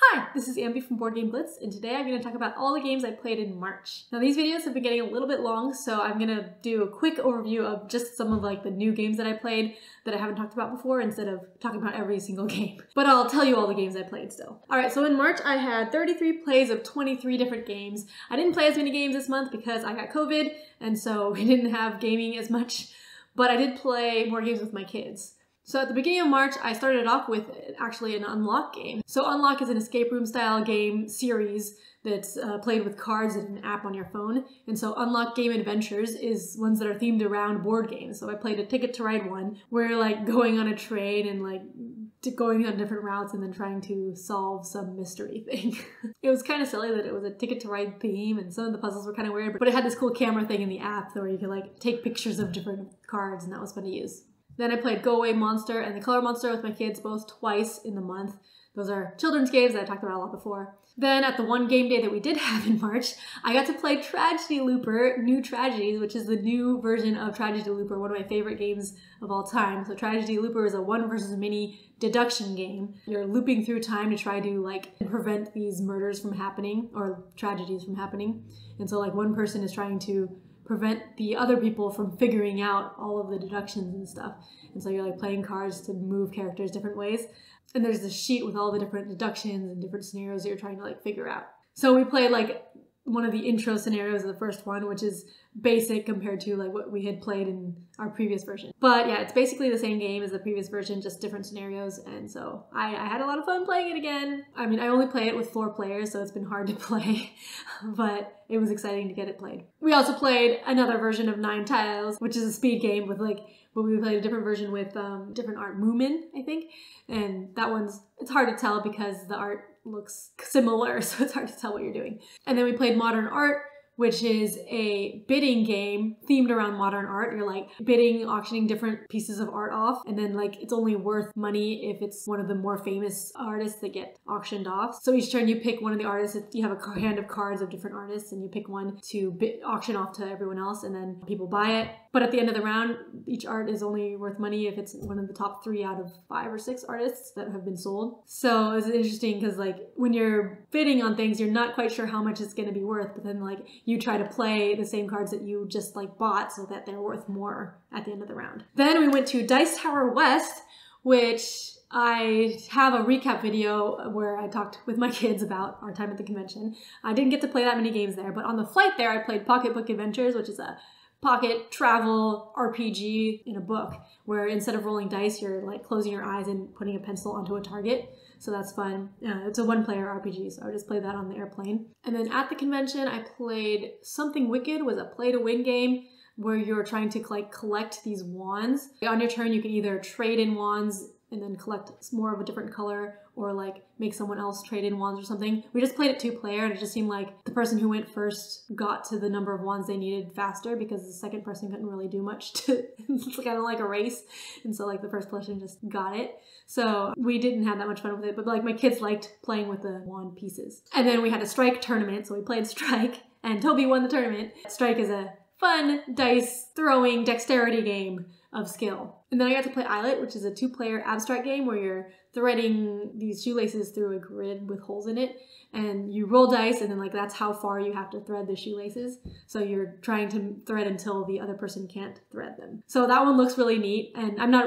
Hi, this is Ambie from Board Game Blitz, and today I'm going to talk about all the games I played in March. Now these videos have been getting a little bit long, so I'm going to do a quick overview of just some of the new games that I played that I haven't talked about before instead of talking about every single game. But I'll tell you all the games I played still. Alright, so in March I had 33 plays of 23 different games. I didn't play as many games this month because I got COVID, and so we didn't have gaming as much, but I did play more games with my kids. So at the beginning of March, I started off with actually an Unlock game. So Unlock is an escape room style game series that's played with cards and an app on your phone. And so Unlock Game Adventures is ones that are themed around board games. So I played a Ticket to Ride one where you're going on a train and going on different routes and then trying to solve some mystery thing. It was kind of silly that it was a Ticket to Ride theme and some of the puzzles were kind of weird, but it had this cool camera thing in the app where you could take pictures of different cards, and that was fun to use. Then I played Go Away Monster and The Color Monster with my kids both twice in the month. Those are children's games that I talked about a lot before. Then at the one game day that we did have in March, I got to play Tragedy Looper, New Tragedies, which is the new version of Tragedy Looper, one of my favorite games of all time. So Tragedy Looper is a one versus many deduction game. You're looping through time to try to prevent these murders from happening or tragedies from happening. And so one person is trying to prevent the other people from figuring out all of the deductions and stuff. And so you're playing cards to move characters different ways. And there's this sheet with all the different deductions and different scenarios that you're trying to figure out. So we played one of the intro scenarios of the first one, which is basic compared to what we had played in our previous version. But yeah, it's basically the same game as the previous version, just different scenarios. And so I had a lot of fun playing it again. I mean, I only play it with 4 players, so it's been hard to play, but it was exciting to get it played. We also played another version of 9 Tiles, which is a speed game with but we played a different version with different art, Moomin, I think. And that one's, it's hard to tell because the art looks similar, so it's hard to tell what you're doing. And then we played Modern Art, which is a bidding game themed around modern art. You're bidding, auctioning different pieces of art off, and then it's only worth money if it's one of the more famous artists that get auctioned off. So each turn you pick one of the artists. You have a hand of cards of different artists, and you pick one to auction off to everyone else, and then people buy it. But at the end of the round, each art is only worth money if it's one of the top 3 out of 5 or 6 artists that have been sold. So it's interesting because when you're bidding on things, you're not quite sure how much it's going to be worth, but then you try to play the same cards that you just bought so that they're worth more at the end of the round. Then we went to Dice Tower West, which I have a recap video where I talked with my kids about our time at the convention. I didn't get to play that many games there, but on the flight there I played Pocketbook Adventures, which is a pocket travel RPG in a book where instead of rolling dice, you're closing your eyes and putting a pencil onto a target. So that's fun. It's a one-player RPG, so I would just play that on the airplane. And then at the convention, I played Something Wicked, was a play-to-win game where you're trying to collect these wands. On your turn, you can either trade in wands and then collect more of a different color, or make someone else trade in wands or something. We just played it 2-player, and it just seemed like the person who went first got to the number of wands they needed faster because the second person couldn't really do much to, it's kind of like a race. And so the first person just got it. So we didn't have that much fun with it, but my kids liked playing with the wand pieces. And then we had a Strike tournament, so we played Strike, and Toby won the tournament. Strike is a fun dice throwing dexterity game of skill. And then I got to play Eyelet, which is a 2-player abstract game where you're threading these shoelaces through a grid with holes in it, and you roll dice, and then that's how far you have to thread the shoelaces. So you're trying to thread until the other person can't thread them. So that one looks really neat, and I'm not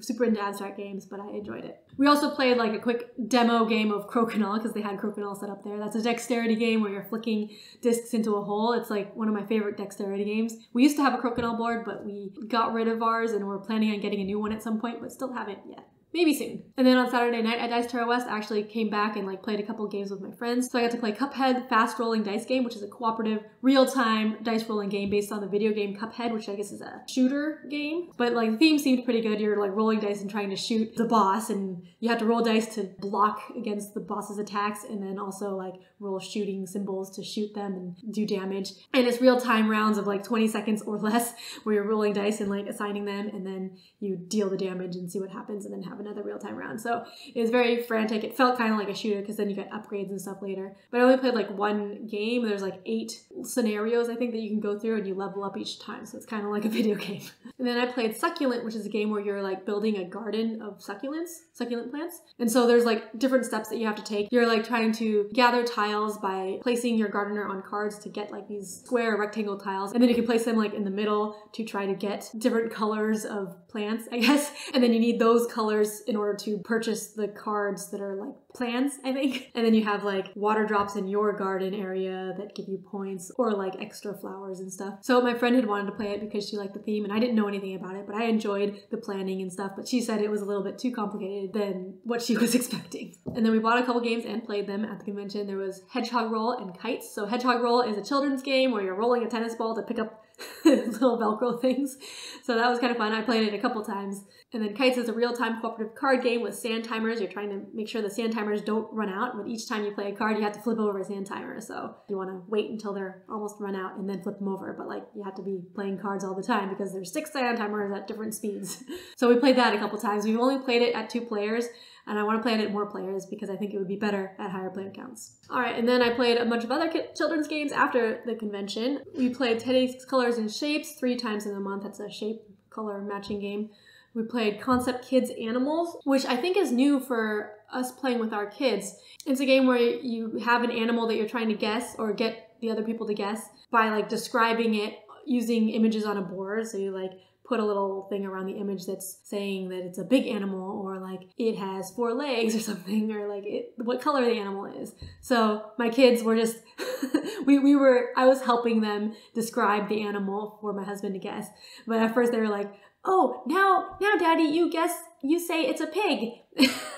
super into abstract games, but I enjoyed it. We also played a quick demo game of Crokinole because they had Crokinole set up there. That's a dexterity game where you're flicking discs into a hole. It's one of my favorite dexterity games. We used to have a Crokinole board, but we got rid of ours and we're planning on getting a new one at some point, but still haven't yet. Maybe soon. And then on Saturday night at Dice Tower West, I actually came back and played a couple games with my friends. So I got to play Cuphead Fast Rolling Dice Game, which is a cooperative, real-time dice rolling game based on the video game Cuphead, which I guess is a shooter game. But the theme seemed pretty good. You're rolling dice and trying to shoot the boss, and you have to roll dice to block against the boss's attacks, and then also roll shooting symbols to shoot them and do damage. And it's real-time rounds of 20 seconds or less where you're rolling dice and assigning them, and then you deal the damage and see what happens and then have another real-time round. So it was very frantic. It felt kind of like a shooter because then you get upgrades and stuff later. But I only played like one game. There's like 8 scenarios, I think, that you can go through and you level up each time. So it's kind of like a video game. And then I played Succulent, which is a game where you're like building a garden of succulent plants. And so there's like different steps that you have to take. You're like trying to gather tiles by placing your gardener on cards to get like these square rectangle tiles. And then you can place them like in the middle to try to get different colors of plants, I guess. And then you need those colors in order to purchase the cards that are like plants, I think. And then you have like water drops in your garden area that give you points, or like extra flowers and stuff. So my friend had wanted to play it because she liked the theme, and I didn't know anything about it, but I enjoyed the planning and stuff. But she said it was a little bit too complicated than what she was expecting. And then we bought a couple games and played them at the convention. There was Hedgehog Roll and Kites. So Hedgehog Roll is a children's game where you're rolling a tennis ball to pick up little Velcro things. So that was kind of fun. I played it a couple times. And then Kites is a real-time cooperative card game with sand timers. You're trying to make sure the sand timers don't run out. But each time you play a card, you have to flip over a sand timer. So you want to wait until they're almost run out and then flip them over. But like, you have to be playing cards all the time because there's 6 sand timers at different speeds. So we played that a couple times. We've only played it at 2 players. And I want to play it at more players because I think it would be better at higher player counts. All right, and then I played a bunch of other children's games after the convention. We played Teddy's Colors and Shapes 3 times in a month. That's a shape color matching game. We played Concept Kids Animals, which I think is new for us playing with our kids. It's a game where you have an animal that you're trying to guess or get the other people to guess by like describing it using images on a board. So you like put a little thing around the image that's saying that it's a big animal, or like it has 4 legs or something, or like what color the animal is. So my kids were just, I was helping them describe the animal for my husband to guess. But at first they were like, oh, now Daddy, you say it's a pig.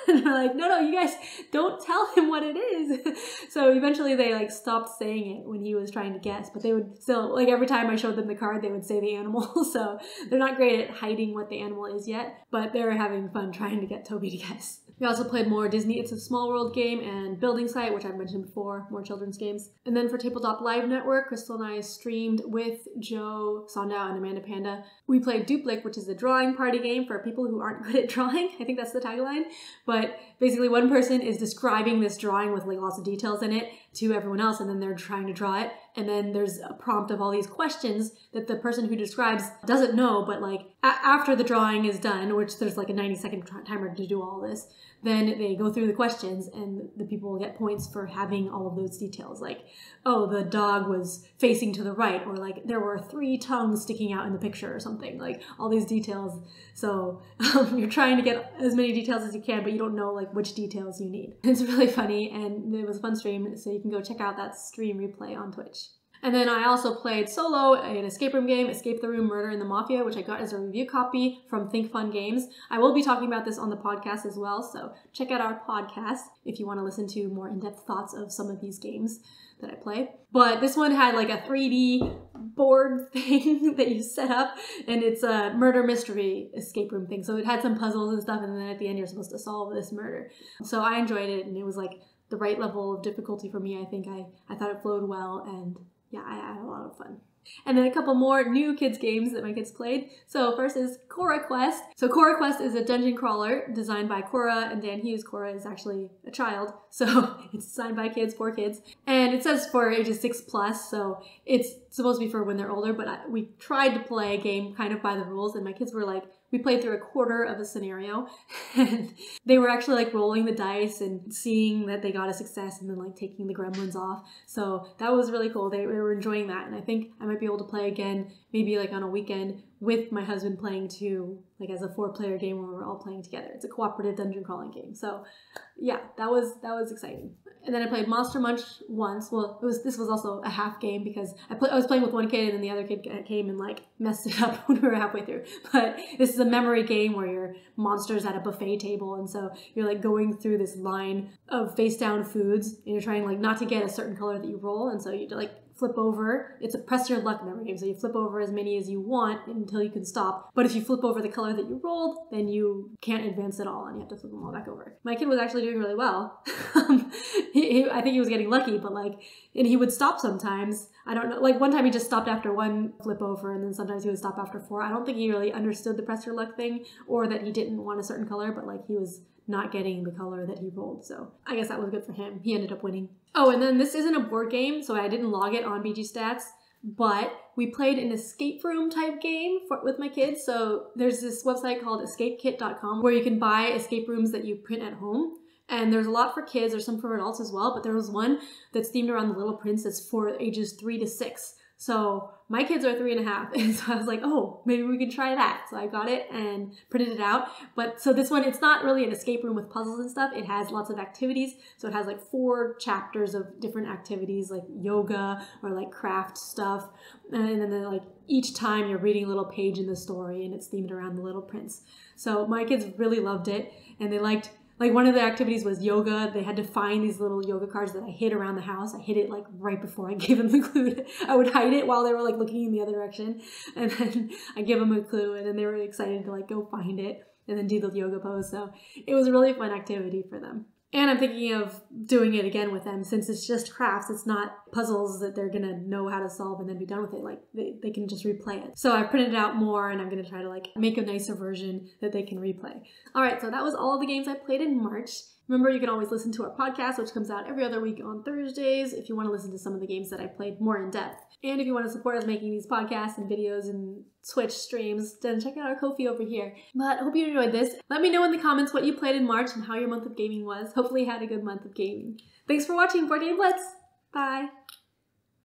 And they're like, no, you guys don't tell him what it is. So eventually they like stopped saying it when he was trying to guess, but they would still, like every time I showed them the card, they would say the animal. So they're not great at hiding what the animal is yet, but they're having fun trying to get Toby to guess. We also played more Disney It's a Small World game and Building Site, which I've mentioned before, more children's games. And then for Tabletop Live Network, Crystal and I streamed with Joe Sondow and Amanda Panda. We played Duplik, which is a drawing party game for people who aren't good at drawing. I think that's the tagline. But basically one person is describing this drawing with like lots of details in it to everyone else, and then they're trying to draw it. And then there's a prompt of all these questions that the person who describes doesn't know, but like after the drawing is done, which there's like a 90-second timer to do all this, then they go through the questions and the people will get points for having all of those details. Like, oh, the dog was facing to the right, or like there were 3 tongues sticking out in the picture or something, like all these details. So you're trying to get as many details as you can, but you don't know like which details you need. It's really funny, and it was a fun stream, so you can go check out that stream replay on Twitch. And then I also played solo an escape room game, Escape the Room, Murder in the Mafia, which I got as a review copy from Think Fun Games. I will be talking about this on the podcast as well, so check out our podcast if you want to listen to more in-depth thoughts of some of these games that I play. But this one had like a 3D board thing that you set up, and it's a murder mystery escape room thing. So it had some puzzles and stuff, and then at the end you're supposed to solve this murder. So I enjoyed it, and it was like the right level of difficulty for me. I think I thought it flowed well, and yeah, I had a lot of fun. And then a couple more new kids games that my kids played. So first is CoraQuest. So CoraQuest is a dungeon crawler designed by Cora and Dan Hughes. Cora is actually a child, so it's designed by kids, for kids. And it says for ages 6+, so it's supposed to be for when they're older, but we tried to play a game kind of by the rules, and my kids were like, we played through a quarter of a scenario, and they were actually like rolling the dice and seeing that they got a success and then like taking the gremlins off. So that was really cool. They were enjoying that, and I think I might be able to play again, maybe like on a weekend with my husband playing too, like as a 4-player game where we're all playing together. It's a cooperative dungeon crawling game. So yeah, that was exciting. And then I played Monster Munch once. Well, this was also a half game because I was playing with one kid and then the other kid came and like messed it up when we were halfway through. But this is a memory game where you're monsters at a buffet table, and so you're like going through this line of face down foods, and you're trying like not to get a certain color that you roll, and so you like flip over. It's a press your luck memory game, so you flip over as many as you want until you can stop. But if you flip over the color that you rolled, then you can't advance at all, and you have to flip them all back over. My kid was actually doing really well. I think he was getting lucky, but like, and he would stop sometimes. I don't know, like one time he just stopped after one flip over, and then sometimes he would stop after 4. I don't think he really understood the press your luck thing, or that he didn't want a certain color, but like he was not getting the color that he rolled. So I guess that was good for him. He ended up winning. Oh, and then this isn't a board game, so I didn't log it on BG Stats, but we played an escape room type game with my kids. So there's this website called escapekit.com where you can buy escape rooms that you print at home. And there's a lot for kids, there's some for adults as well, but there was one that's themed around the Little Prince that's for ages 3 to 6. So my kids are 3.5, and so I was like, oh, maybe we could try that. So I got it and printed it out. But so this one, it's not really an escape room with puzzles and stuff. It has lots of activities. So it has like 4 chapters of different activities like yoga or like craft stuff. And then like each time you're reading a little page in the story, and it's themed around the Little Prince. So my kids really loved it, and they liked, like one of the activities was yoga. They had to find these little yoga cards that I hid around the house. I hid it like right before I gave them the clue. I would hide it while they were like looking in the other direction. And then I give them a clue, and then they were excited to like go find it and then do the yoga pose. So it was a really fun activity for them. And I'm thinking of doing it again with them since it's just crafts. It's not puzzles that they're gonna know how to solve and then be done with it. Like they can just replay it. So I printed it out more, and I'm gonna try to like make a nicer version that they can replay. All right, so that was all the games I played in March. Remember, you can always listen to our podcast, which comes out every other week on Thursdays, if you want to listen to some of the games that I played more in depth. And if you want to support us making these podcasts and videos and Twitch streams, then check out our Ko-fi over here. But I hope you enjoyed this. Let me know in the comments what you played in March and how your month of gaming was. Hopefully you had a good month of gaming. Thanks for watching Board Game Blitz. Bye.